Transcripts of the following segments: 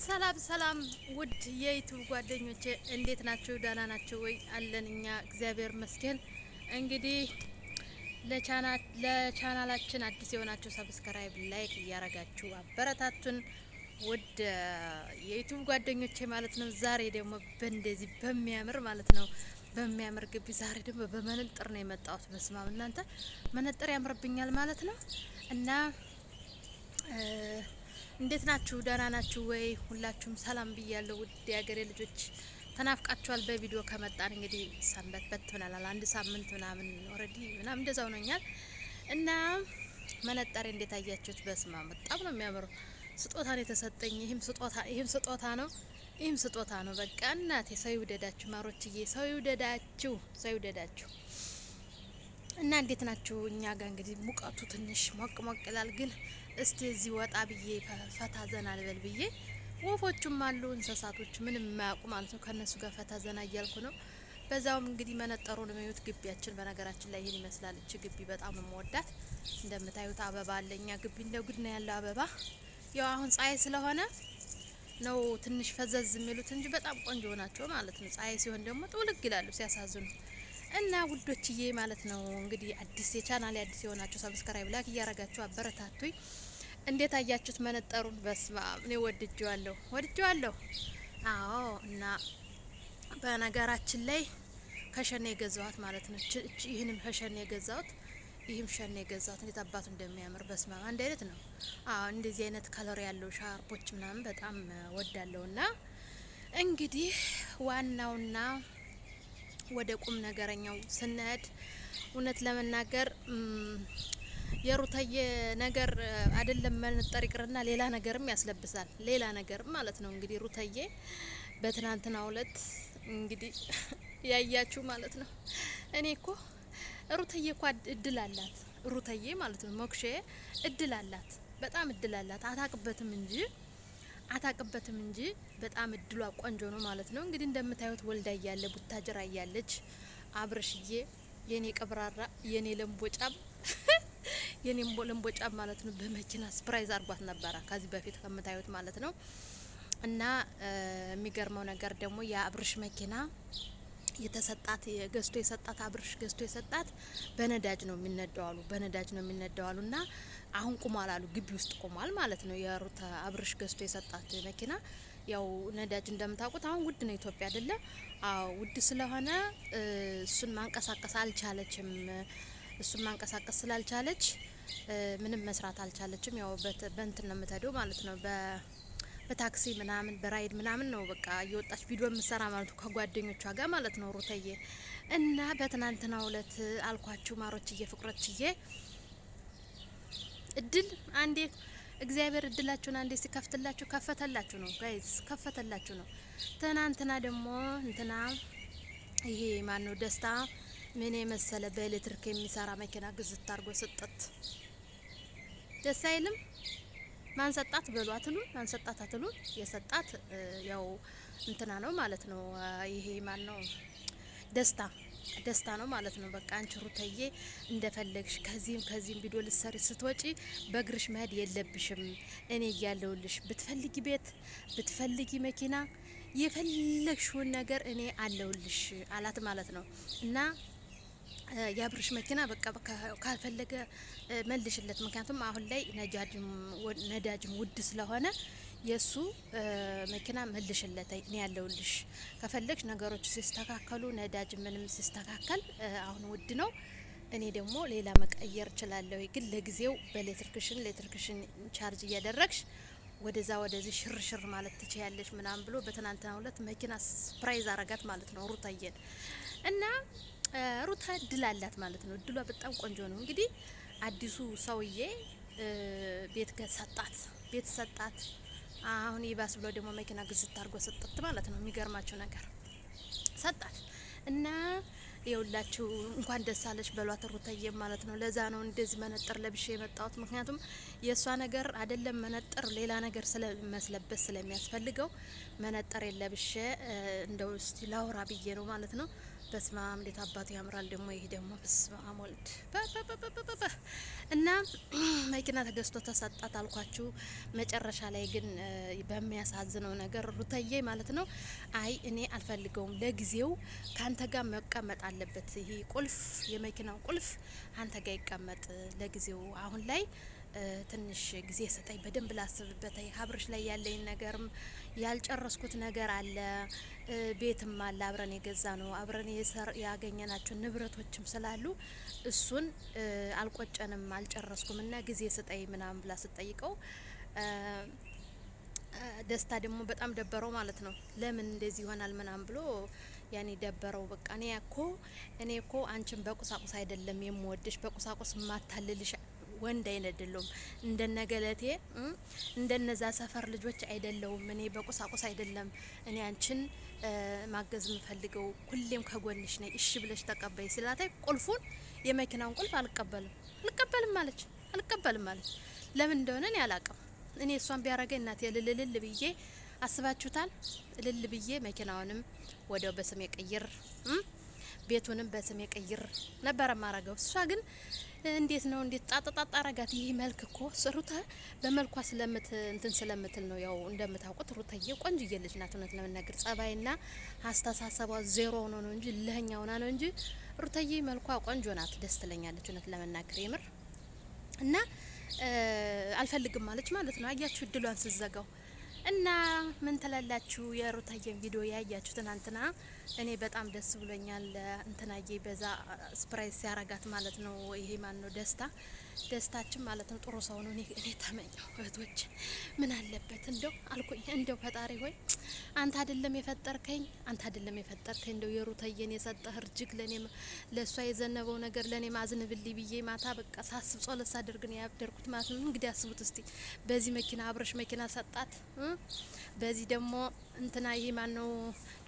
ሰላም ሰላም ውድ የዩቲዩብ ጓደኞቼ እንዴት ናችሁ? ደህና ናችሁ ወይ? አለን እኛ እግዚአብሔር ይመስገን። እንግዲህ ለቻናላችን አዲስ የሆናችሁ ሰብስክራይብ፣ ላይክ እያረጋችሁ አበረታቱን ውድ የዩቲዩብ ጓደኞቼ ማለት ነው። ዛሬ ደግሞ በእንደዚህ በሚያምር ማለት ነው በሚያምር ግቢ ዛሬ ደግሞ በመነጥር ነው የመጣሁት። በስማም እናንተ መነጥር ያምርብኛል ማለት ነው እና እንዴት ናችሁ? ደህና ናችሁ ወይ? ሁላችሁም ሰላም ብያለሁ። ውድ የሀገሬ ልጆች ተናፍቃችኋል። በቪዲዮ ከመጣን እንግዲህ ሰንበት በት ብለናል። አንድ ሳምንት ምናምን ኦሬዲ ምናምን እንደዛው ነኛል እና መነጠሬ እንዴት አያችሁት? በስማ በጣም ነው የሚያምረው። ስጦታ ነው የተሰጠኝ። ይህም ስጦታ ነው። ይህም ስጦታ ነው። በቃ እናቴ ሰው ይውደዳችሁ ማሮችዬ፣ ሰው ይውደዳችሁ፣ ሰው ይውደዳችሁ። እና እንዴት ናችሁ? እኛ ጋር እንግዲህ ሙቀቱ ትንሽ ሞቅ ሞቅ ይላል ግን እስቲ እዚህ ወጣ ብዬ ፈታ ዘና ልበል ብዬ ወፎቹም አሉ እንስሳቶች ምንም የማያውቁ ማለት ነው። ከነሱ ጋር ፈታ ዘና እያልኩ ነው። በዛውም እንግዲህ መነጠሩን የሚዩት ግቢያችን በነገራችን ላይ ይሄን ይመስላል። እቺ ግቢ በጣም ነው የምወዳት። እንደምታዩት አበባ አለኛ ግቢ እንደ ጉድ ነው ያለው አበባ። ያው አሁን ፀሐይ ስለሆነ ነው ትንሽ ፈዘዝ የሚሉት እንጂ በጣም ቆንጆ ናቸው ማለት ነው። ፀሐይ ሲሆን ደግሞ ጥውልግ ይላሉ ሲያሳዝኑ። እና ውዶችዬ ማለት ነው እንግዲህ አዲስ የቻናሌ አዲስ የሆናችሁ ሰብስክራይብ ላይክ እያረጋችሁ አበረታቱኝ። እንዴት አያችሁት መነጠሩን? በስማ እኔ ወድጄዋለሁ። አዎ እና በነገራችን ላይ ከሸኔ የገዛዋት ማለት ነው። ይህንም ከሸኔ የገዛሁት ይህም ሸኔ የገዛሁት እንዴት አባቱ እንደሚያምር በስማ አንድ አይነት ነው። አዎ እንደዚህ አይነት ከለር ያለው ሻርፖች ምናምን በጣም ወዳለሁና እንግዲህ ዋናውና ወደ ቁም ነገረኛው ስንሄድ እውነት ለመናገር የሩታዬ ነገር አይደለም መነጠር ይቅርና ሌላ ነገርም ያስለብሳል። ሌላ ነገርም ማለት ነው እንግዲህ ሩታዬ በትናንትናው ዕለት እንግዲህ ያያችሁ ማለት ነው። እኔ እኮ ሩታዬ እኮ እድል አላት ሩታዬ ማለት ነው። ሞክሼ እድል አላት፣ በጣም እድል አላት። አታቅበትም እንጂ በጣም እድሏ ቆንጆ ነው ማለት ነው። እንግዲህ እንደምታዩት ወልዳ እያለ ቡታጅራ እያለች አብርሽዬ የኔ ቀብራራ የኔ ለምቦጫም የኔ ለምቦጫም ማለት ነው በመኪና ስፕራይዝ አርጓት ነበረ ከዚህ በፊት ከምታዩት ማለት ነው። እና የሚገርመው ነገር ደግሞ የአብርሽ መኪና የተሰጣት ገዝቶ የሰጣት አብርሽ ገዝቶ የሰጣት በነዳጅ ነው የሚነዳው አሉና አሁን ቁሟል አሉ። ግቢ ውስጥ ቁሟል ማለት ነው። የሩታ አብርሽ ገዝቶ የሰጣት መኪና ያው ነዳጅ እንደምታውቁት አሁን ውድ ነው ኢትዮጵያ አይደለ? አዎ ውድ ስለሆነ እሱን ማንቀሳቀስ አልቻለችም። እሱን ማንቀሳቀስ ስላልቻለች ምንም መስራት አልቻለችም። ያው በእንትን ነው የምትሄደው ማለት ነው በታክሲ ምናምን በራይድ ምናምን ነው በቃ እየወጣች ቪዲዮ የምትሰራ ማለት ነው ከጓደኞቿ ጋር ማለት ነው ሩታዬ። እና በትናንትናው ዕለት አልኳችሁ ማሮችዬ ፍቅሮችዬ እድል አንዴ እግዚአብሔር እድላችሁን አንዴ ሲከፍትላችሁ ከፈተላችሁ ነው ጋይስ፣ ከፈተላችሁ ነው። ትናንትና ደግሞ እንትና ይሄ ማን ነው ደስታ ምን የመሰለ በኤሌክትሪክ የሚሰራ መኪና ግዝት አድርጎ ሰጠት። ደስ አይልም? ማን ሰጣት በሉ አትሉ? ማን ሰጣት አትሉ? የሰጣት ያው እንትና ነው ማለት ነው። ይሄ ማን ነው ደስታ ነው ማለት ነው። በቃ አንቺ ሩታዬ እንደፈለግሽ ከዚህም ቪዲዮ ልትሰሪ ስትወጪ በእግርሽ መሄድ የለብሽም። እኔ እያለሁልሽ ብትፈልጊ ቤት ብትፈልጊ መኪና የፈለግሽውን ነገር እኔ አለሁልሽ አላት ማለት ነው። እና የአብርሽ መኪና በቃ ካልፈለገ መልሽለት። ምክንያቱም አሁን ላይ ነዳጅም ውድ ስለሆነ የሱ መኪና መልሽለት እኔ ያለውልሽ። ከፈለግሽ ነገሮች ሲስተካከሉ ነዳጅ ምንም ሲስተካከል አሁን ውድ ነው። እኔ ደግሞ ሌላ መቀየር እችላለሁ። ግን ለጊዜው በኤሌክትሪክሽን ቻርጅ እያደረግሽ ወደዚህ ሽርሽር ማለት ትችያለሽ ምናምን ብሎ በትናንትናው ዕለት መኪና ስፕራይዝ አረጋት ማለት ነው ሩታዬን። እና ሩታ እድል አላት ማለት ነው። እድሏ በጣም ቆንጆ ነው። እንግዲህ አዲሱ ሰውዬ ቤት ሰጣት። አሁን ይባስ ብሎ ደግሞ መኪና ግዝት አድርጎ ሰጣት ማለት ነው። የሚገርማችሁ ነገር ሰጣት እና የሁላችሁ እንኳን ደስ አለሽ በሏት ሩታዬ ማለት ነው። ለዛ ነው እንደዚህ መነጥር ለብሼ የመጣሁት። ምክንያቱም የእሷ ነገር አይደለም መነጥር ሌላ ነገር ስለመስለበስ ስለሚያስፈልገው መነጥር የለብሼ እንደው እስቲ ላውራ ብዬ ነው ማለት ነው። በስማም እንዴት አባቱ ያምራል ደግሞ ይሄ ደግሞ በስማም ወልድ እና መኪና ተገዝቶ ተሰጣት አልኳችሁ። መጨረሻ ላይ ግን በሚያሳዝነው ነገር ሩታዬ ማለት ነው አይ እኔ አልፈልገውም፣ ለጊዜው ካንተ ጋር መቀመጥ አለበት፣ ይሄ ቁልፍ የመኪናው ቁልፍ አንተ ጋር ይቀመጥ ለጊዜው፣ አሁን ላይ ትንሽ ጊዜ ሰጠኝ፣ በደንብ ላስብበት። ሀብርሽ ላይ ያለኝ ነገርም ያልጨረስኩት ነገር አለ፣ ቤትም አለ አብረን የገዛ ነው አብረን ያገኘናቸው ንብረቶችም ስላሉ እሱን አልቆጨንም አልጨረስኩም እና ጊዜ ስጠኝ ምናምን ብላ ስጠይቀው ደስታ ደግሞ በጣም ደበረው ማለት ነው። ለምን እንደዚህ ይሆናል ምናምን ብሎ ያኔ ደበረው። በቃ እኔ እኮ አንቺን በቁሳቁስ አይደለም የምወድሽ፣ በቁሳቁስ ማታልልሽ ወንድ አይደለም፣ እንደነገለቴ እንደነዛ ሰፈር ልጆች አይደለውም። እኔ በቁሳቁስ አይደለም እኔ አንቺን ማገዝ የምፈልገው፣ ሁሌም ከጎንሽ ነኝ፣ እሺ ብለሽ ተቀበይ ስላታይ ቁልፉን የመኪናውን ቁልፍ አልቀበልም ማለች። ለምን እንደሆነ እኔ አላቅም። እኔ እሷን ቢያረገኝ እናቴ ልልል ብዬ አስባችሁታል? ልል ብዬ መኪናውንም ወዲያው በስሜ ቀይር ቤቱንም በስሜ ቀይር ነበር ማረገው። እሷ ግን እንዴት ነው ጣጣጣ አረጋት። ይሄ መልክ እኮ ሩታ በመልኳ ስለምትል ነው። ያው እንደምታውቁት ሩታዬ ቆንጆዬ ልጅ ናት። እውነት ለመናገር ጸባይና አስተሳሰቧ ዜሮ ሆኖ ነው እንጂ ለኛ ሆና ነው እንጂ ሩታዬ መልኳ ቆንጆ ናት። ደስ ትለኛለች እውነት ለመናገር የምር እና አልፈልግም ማለች ማለት ነው። አያችሁ እድሏን ስዘጋው እና ምን ትላላችሁ? የሩታዬን ቪዲዮ ያያችሁ ትናንትና እኔ በጣም ደስ ብሎኛል። እንትናዬ በዛ ስፕራይዝ ሲያረጋት ማለት ነው። ይሄ ማን ነው ደስታችን ማለት ነው። ጥሩ ሰው ነው። እኔ ተመኘው እህቶች ምን አለበት እንደው አልኩኝ። እንደው ፈጣሪ ሆይ አንተ አይደለም የፈጠርከኝ እንደው የሩታዬን የሰጠህ እርጅግ ለሷ የዘነበው ነገር ለኔ ማዝንብልኝ ብዬ ማታ በቃ ሳስብ ጸሎት ሳደርግ ነው ያደርኩት ማለት ነው። እንግዲህ አስቡት እስቲ በዚህ መኪና አብረሽ መኪና ሰጣት፣ በዚህ ደግሞ እንትና ይሄ ማን ነው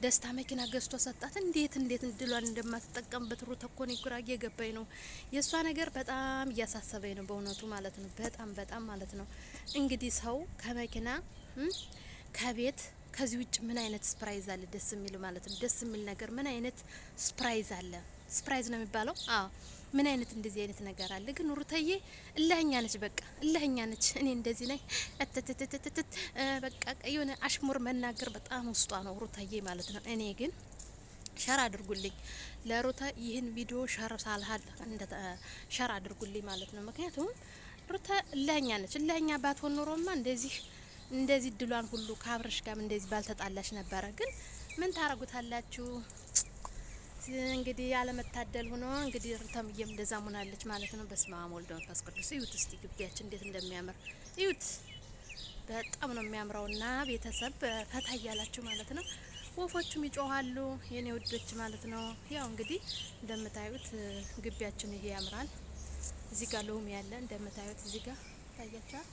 ደስታ መኪና ገዝቶ ሰጣት። እንዴት እድሏን እንደማትጠቀምበት ሩታ እኮ ነው ግራ እየገባኝ ነው። የእሷ ነገር በጣም እያሳሰበኝ ነው በእውነቱ ማለት ነው። በጣም ማለት ነው። እንግዲህ ሰው ከመኪና ከቤት ከዚህ ውጭ ምን አይነት ስፕራይዝ አለ ደስ የሚል ማለት ነው። ደስ የሚል ነገር ምን አይነት ስፕራይዝ አለ? ስፕራይዝ ነው የሚባለው። አዎ ምን አይነት እንደዚህ አይነት ነገር አለ? ግን ሩታዬ እልህኛ ነች፣ በቃ እልህኛ ነች። እኔ እንደዚህ ነኝ በቃ የሆነ አሽሙር መናገር በጣም ውስጧ ነው ሩታዬ ማለት ነው። እኔ ግን ሸር አድርጉልኝ ለሩታ ይህን ቪዲዮ ሸር አድርጉልኝ ማለት ነው። ምክንያቱም ሩታ እልህኛ ነች። እልህኛ ባትሆን ኖሮማ እንደዚህ ድሏን ሁሉ ከአብረሽ ጋር እንደዚህ ባልተጣላሽ ነበረ። ግን ምን ታረጉታላችሁ? እንግዲህ ያለመታደል ሆኖ እንግዲህ ሩታምዬም እንደዛ ሆናለች ማለት ነው። በስመ አብ ወልድ መንፈስ ቅዱስ። እዩት እስቲ ግቢያችን እንዴት እንደሚያምር እዩት። በጣም ነው የሚያምረውና ቤተሰብ ፈታ እያላችሁ ማለት ነው። ወፎቹም ይጮሃሉ የኔ ውዶች ማለት ነው። ያው እንግዲህ እንደምታዩት ግቢያችን ይሄ ያምራል። እዚህ ጋር ሎሚ ያለ እንደምታዩት እዚህ ጋር ታያችኋል።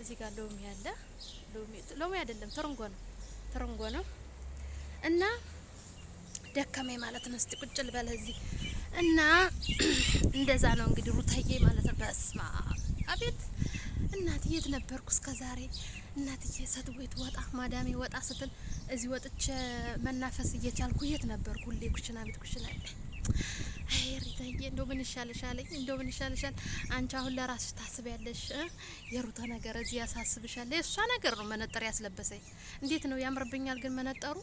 እዚህ ጋር ሎሚ ያለ ሎሚ አይደለም ትርንጎ ነው እና ደከመኝ ማለት ነው። እስቲ ቁጭ ልበል እዚህ እና እንደዛ ነው እንግዲህ ሩታዬ ማለት ነው። በስማ አቤት እናትዬ የት ነበርኩ እስከ ዛሬ? እናትዬ ሰትዌት ወጣ ማዳሜ ወጣ ስትል እዚህ ወጥቼ መናፈስ እየቻልኩ የት ነበርኩ? ሁሌ ኩሽና ቤት አይ ሩታዬ እንደው ምን ይሻልሻል? አንቺ አሁን ለራስሽ ታስቢያለሽ። የሩታ ነገር እዚህ ያሳስብሻል። የእሷ ነገር ነው መነጠር ያስለበሰኝ። እንዴት ነው ያምርብኛል ግን መነጠሩ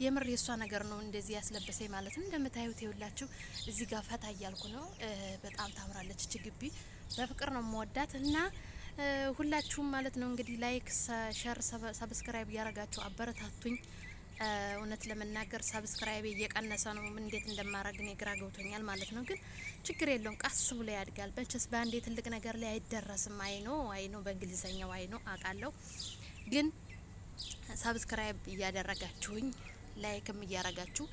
የምር የሷ ነገር ነው እንደዚህ ያስለበሰኝ ማለት ነው። እንደምታዩት ይውላችሁ እዚህ ጋር ፈታ እያልኩ ነው። በጣም ታምራለች እቺ ግቢ። በፍቅር ነው የምወዳት እና ሁላችሁም ማለት ነው እንግዲህ ላይክ፣ ሼር፣ ሰብስክራይብ እያረጋችሁ አበረታቱኝ። እውነት ለመናገር ሰብስክራይብ እየቀነሰ ነው። እንዴት እንደማረግ ነው ግራ ገብቶኛል ማለት ነው። ግን ችግር የለውም ቀስ ብሎ ያድጋል። በቸስ በአንዴ ትልቅ ነገር ላይ አይደረስም። አይኖ በእንግሊዘኛው አውቃለሁ። ግን ሰብስክራይብ እያደረጋችሁኝ ላይክም እያረጋችሁ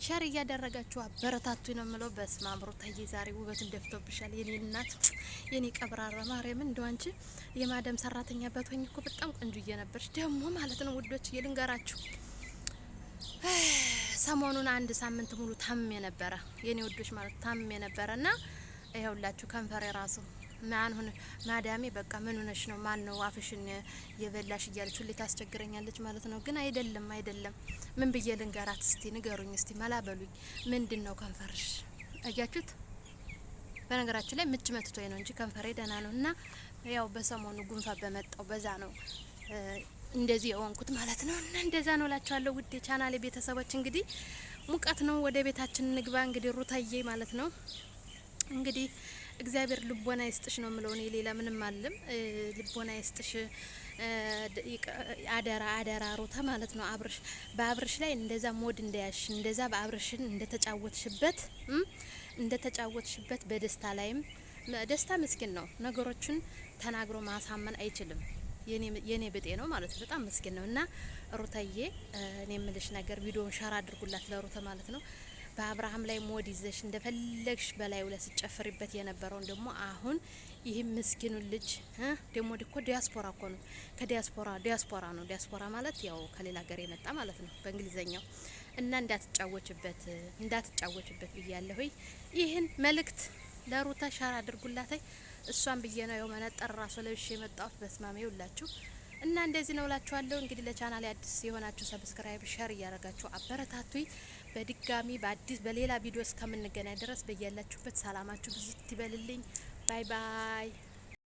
ሸር እያደረጋችሁ አበረታቱኝ ነው የምለው። በስመ አብ ሩታዬ ዛሬ ውበቱን ደፍቶብሻል የኔ እናት የኔ ቀብራራ ማርያምን። እንደው አንቺ የማደም ሰራተኛ በትሆኝ እኮ በጣም ቆንጆዬ ነበርሽ ደግሞ ማለት ነው ውዶች። ልንገራችሁ ሰሞኑን አንድ ሳምንት ሙሉ ታምሜ ነበረ የኔ ውዶች ማለት ታምሜ ነበረና ይኸውላችሁ ከንፈሬ ራሱ ማን ሆነ ማዳሜ በቃ ምን ሆነሽ ነው? ማን ነው አፍሽን የበላሽ እያለች ሁሌ ታስቸግረኛለች ማለት ነው። ግን አይደለም ምን ብዬ ልንገራት? እስቲ ንገሩኝ፣ እስቲ መላበሉኝ። ምንድነው ከንፈርሽ? አያችሁት? በነገራችን ላይ ምች መትቶኝ ነው እንጂ ከንፈሬ ደህና ነው። እና ያው በሰሞኑ ጉንፋን በመጣው በዛ ነው እንደዚህ የሆንኩት ማለት ነው። እና እንደዛ ነው እላችኋለሁ ውድ የቻናሌ ቤተሰቦች። እንግዲህ ሙቀት ነው፣ ወደ ቤታችን እንግባ። እንግዲህ ሩታዬ ማለት ነው እንግዲህ እግዚአብሔር ልቦና ይስጥሽ ነው የምለው። እኔ ሌላ ምንም አለም። ልቦና ይስጥሽ፣ አደራ ሩታ ማለት ነው። በአብርሽ ላይ እንደዛ ሞድ እንዳያሽ፣ እንደዛ በአብርሽን እንደተጫወትሽበት በደስታ ላይም ደስታ ምስኪን ነው። ነገሮችን ተናግሮ ማሳመን አይችልም። የኔ ብጤ ነው ማለት ነው። በጣም ምስኪን ነው። እና ሩታዬ እኔ የምልሽ ነገር ቪዲዮውን ሸር አድርጉላት ለሩታ ማለት ነው። በአብርሃም ላይ ሞድ ይዘሽ እንደፈለግሽ በላይ ውለ ስጨፍሪበት የነበረውን ደግሞ አሁን ይህ ምስኪኑን ልጅ ደግሞ እኮ ዲያስፖራ እኮ ነው። ዲያስፖራ ነው። ዲያስፖራ ማለት ያው ከሌላ ሀገር የመጣ ማለት ነው በእንግሊዘኛው። እና እንዳትጫወችበት ብያለሁ። ይህን መልእክት ለሩታ ሸር አድርጉላታይ። እሷን ብዬ ነው ያው መነጠር ራሱ ለብሼ የመጣሁት። በስማሜ ሁላችሁ እና እንደዚህ ነው እላችኋለሁ። እንግዲህ ለቻናሌ አዲስ የሆናችሁ ሰብስክራይብ፣ ሸር እያደረጋችሁ አበረታቱኝ። በድጋሚ በሌላ ቪዲዮ እስከምንገናኝ ድረስ በያላችሁበት ሰላማችሁ ብዙ ይበልልኝ። ባይ ባይ።